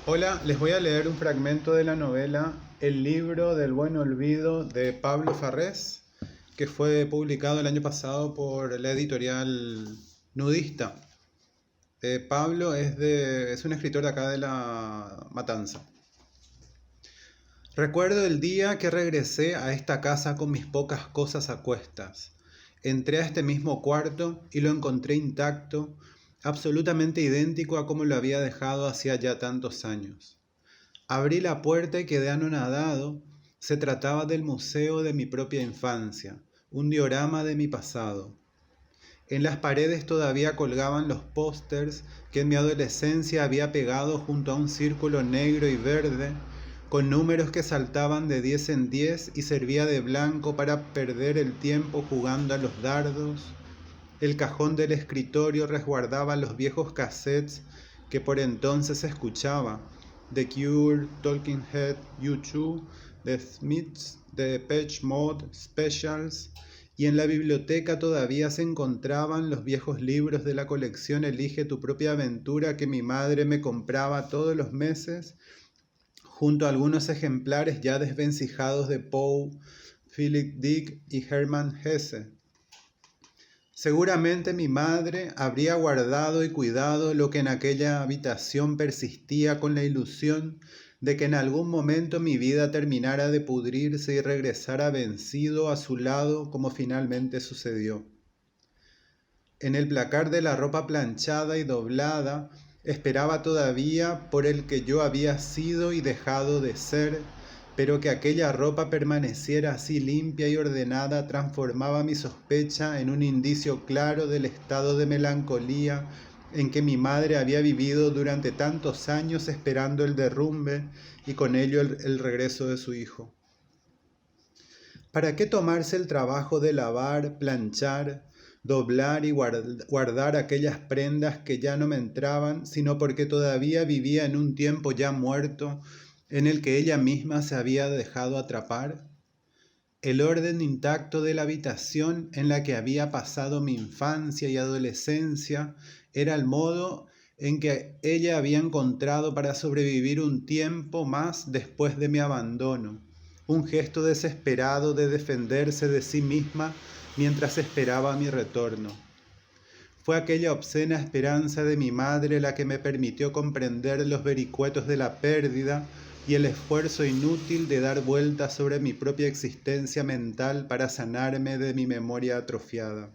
Hola, les voy a leer un fragmento de la novela El libro del buen olvido de Pablo Farrés, que fue publicado el año pasado por la editorial Nudista. Pablo es un escritor de acá de La Matanza. Recuerdo el día que regresé a esta casa con mis pocas cosas a cuestas. Entré a este mismo cuarto y lo encontré intacto, absolutamente idéntico a como lo había dejado hacía ya tantos años. Abrí la puerta y quedé anonadado. Se trataba del museo de mi propia infancia, un diorama de mi pasado. En las paredes todavía colgaban los pósters que en mi adolescencia había pegado junto a un círculo negro y verde, con números que saltaban de 10 en 10 y servía de blanco para perder el tiempo jugando a los dardos. El cajón del escritorio resguardaba los viejos cassettes que por entonces escuchaba: The Cure, Talking Head, U2, The Smiths, The Depeche Mode, Specials, y en la biblioteca todavía se encontraban los viejos libros de la colección Elige tu propia aventura que mi madre me compraba todos los meses, junto a algunos ejemplares ya desvencijados de Poe, Philip Dick y Hermann Hesse. Seguramente mi madre habría guardado y cuidado lo que en aquella habitación persistía con la ilusión de que en algún momento mi vida terminara de pudrirse y regresara vencido a su lado como finalmente sucedió. En el placar de la ropa planchada y doblada esperaba todavía por el que yo había sido y dejado de ser, pero que aquella ropa permaneciera así limpia y ordenada transformaba mi sospecha en un indicio claro del estado de melancolía en que mi madre había vivido durante tantos años esperando el derrumbe y con ello el regreso de su hijo. ¿Para qué tomarse el trabajo de lavar, planchar, doblar y guardar aquellas prendas que ya no me entraban, sino porque todavía vivía en un tiempo ya muerto en el que ella misma se había dejado atrapar? El orden intacto de la habitación en la que había pasado mi infancia y adolescencia era el modo en que ella había encontrado para sobrevivir un tiempo más después de mi abandono, un gesto desesperado de defenderse de sí misma mientras esperaba mi retorno. Fue aquella obscena esperanza de mi madre la que me permitió comprender los vericuetos de la pérdida y el esfuerzo inútil de dar vueltas sobre mi propia existencia mental para sanarme de mi memoria atrofiada.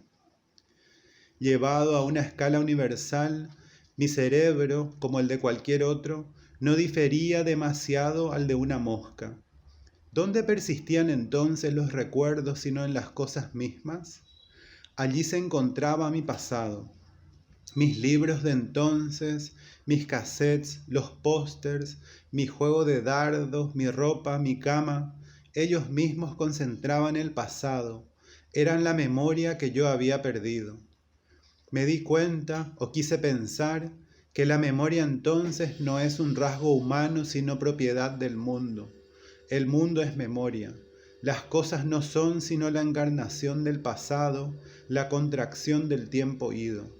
Llevado a una escala universal, mi cerebro, como el de cualquier otro, no difería demasiado al de una mosca. ¿Dónde persistían entonces los recuerdos sino en las cosas mismas? Allí se encontraba mi pasado, mis libros de entonces, mis cassettes, los pósters, mi juego de dardos, mi ropa, mi cama. Ellos mismos concentraban el pasado, eran la memoria que yo había perdido. Me di cuenta, o quise pensar, que la memoria entonces no es un rasgo humano sino propiedad del mundo. El mundo es memoria. Las cosas no son sino la encarnación del pasado, la contracción del tiempo ido.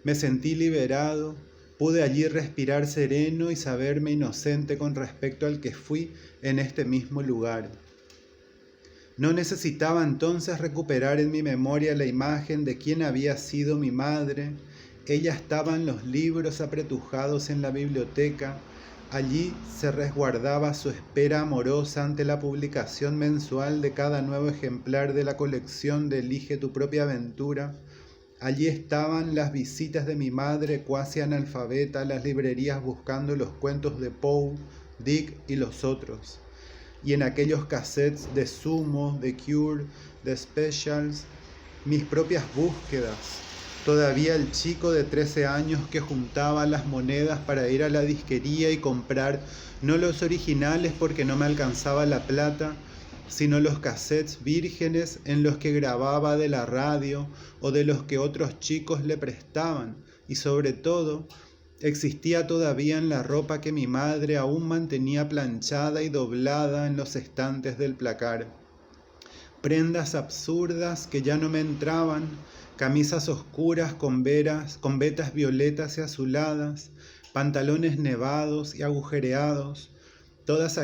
Me sentí liberado, pude allí respirar sereno y saberme inocente con respecto al que fui en este mismo lugar. No necesitaba entonces recuperar en mi memoria la imagen de quién había sido mi madre. Ella estaba en los libros apretujados en la biblioteca. Allí se resguardaba su espera amorosa ante la publicación mensual de cada nuevo ejemplar de la colección de Elige tu propia aventura. Allí estaban las visitas de mi madre cuasi analfabeta a las librerías buscando los cuentos de Poe, Dick y los otros. Y en aquellos cassettes de Sumo, de Cure, de Specials, mis propias búsquedas. Todavía el chico de 13 años que juntaba las monedas para ir a la disquería y comprar no los originales porque no me alcanzaba la plata, sino los cassettes vírgenes en los que grababa de la radio o de los que otros chicos le prestaban, y sobre todo existía todavía en la ropa que mi madre aún mantenía planchada y doblada en los estantes del placar. Prendas absurdas que ya no me entraban, camisas oscuras con vetas violetas y azuladas, pantalones nevados y agujereados, todas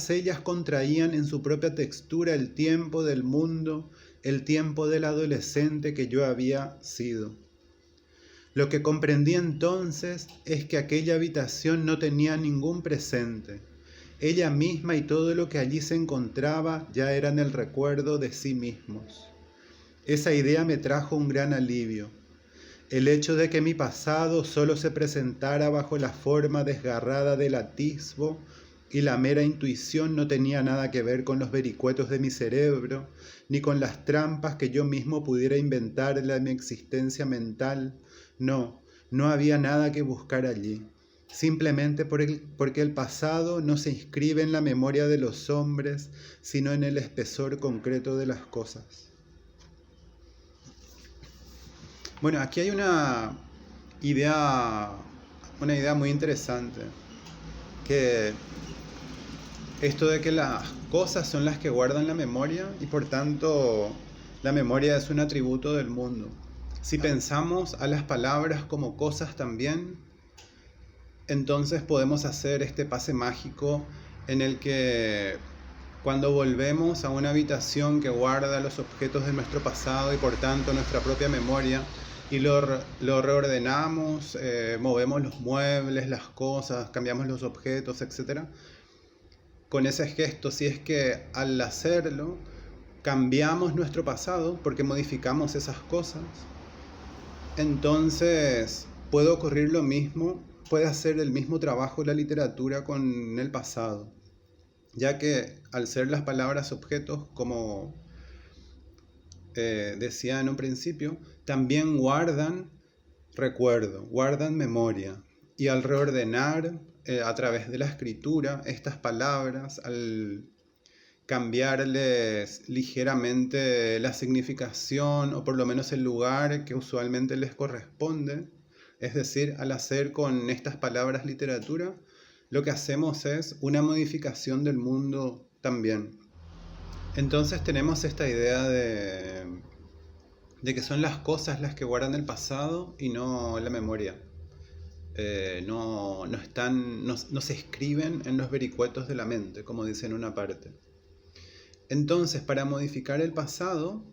ellas contraían en su propia textura el tiempo del mundo, el tiempo del adolescente que yo había sido. Lo que comprendí entonces es que aquella habitación no tenía ningún presente. Ella misma y todo lo que allí se encontraba ya eran el recuerdo de sí mismos. Esa idea me trajo un gran alivio. El hecho de que mi pasado solo se presentara bajo la forma desgarrada del atisbo y la mera intuición no tenía nada que ver con los vericuetos de mi cerebro, ni con las trampas que yo mismo pudiera inventarle a mi existencia mental. No había nada que buscar allí, simplemente porque el pasado no se inscribe en la memoria de los hombres, sino en el espesor concreto de las cosas. Bueno, aquí hay una idea muy interesante, que esto de que las cosas son las que guardan la memoria y por tanto la memoria es un atributo del mundo. Si pensamos a las palabras como cosas también, entonces podemos hacer este pase mágico en el que cuando volvemos a una habitación que guarda los objetos de nuestro pasado y por tanto nuestra propia memoria y lo reordenamos, movemos los muebles, las cosas, cambiamos los objetos, etc. Con ese gesto, si es que al hacerlo cambiamos nuestro pasado porque modificamos esas cosas, entonces puede ocurrir lo mismo, puede hacer el mismo trabajo la literatura con el pasado, ya que al ser las palabras objetos, como decía en un principio, también guardan recuerdo, guardan memoria, y al reordenar a través de la escritura estas palabras, al cambiarles ligeramente la significación o por lo menos el lugar que usualmente les corresponde, es decir, al hacer con estas palabras literatura, lo que hacemos es una modificación del mundo también. Entonces tenemos esta idea de que son las cosas las que guardan el pasado y no la memoria. No se escriben en los vericuetos de la mente, como dice en una parte. Entonces, para modificar el pasado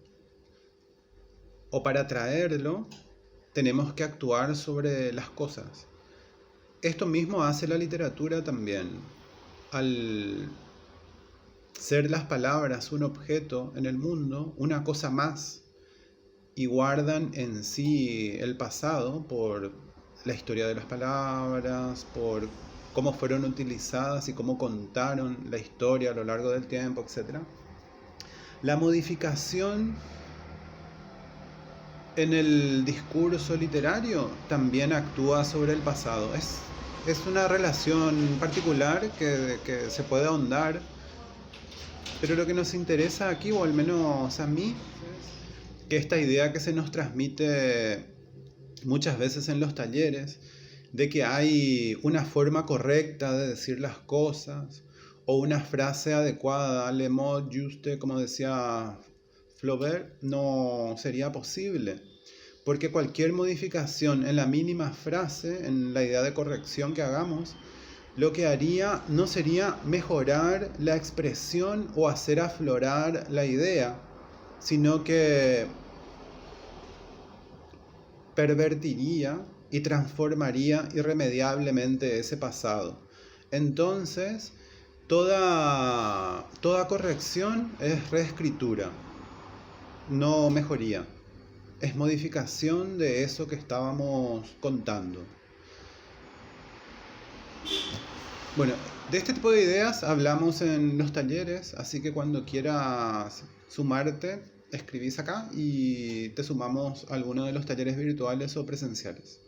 o para traerlo, tenemos que actuar sobre las cosas. Esto mismo hace la literatura también. Al ser las palabras un objeto en el mundo, una cosa más, y guardan en sí el pasado por la historia de las palabras, por cómo fueron utilizadas y cómo contaron la historia a lo largo del tiempo, etc. La modificación en el discurso literario también actúa sobre el pasado. Es una relación particular que se puede ahondar, pero lo que nos interesa aquí, o al menos a mí, que esta idea que se nos transmite muchas veces en los talleres, de que hay una forma correcta de decir las cosas, o una frase adecuada, le mot juste, como decía Flaubert, no sería posible. Porque cualquier modificación en la mínima frase, en la idea de corrección que hagamos, lo que haría no sería mejorar la expresión o hacer aflorar la idea, sino que pervertiría y transformaría irremediablemente ese pasado. Entonces, toda corrección es reescritura, no mejoría. Es modificación de eso que estábamos contando. Bueno, de este tipo de ideas hablamos en los talleres, así que cuando quieras sumarte, escribís acá y te sumamos a alguno de los talleres virtuales o presenciales.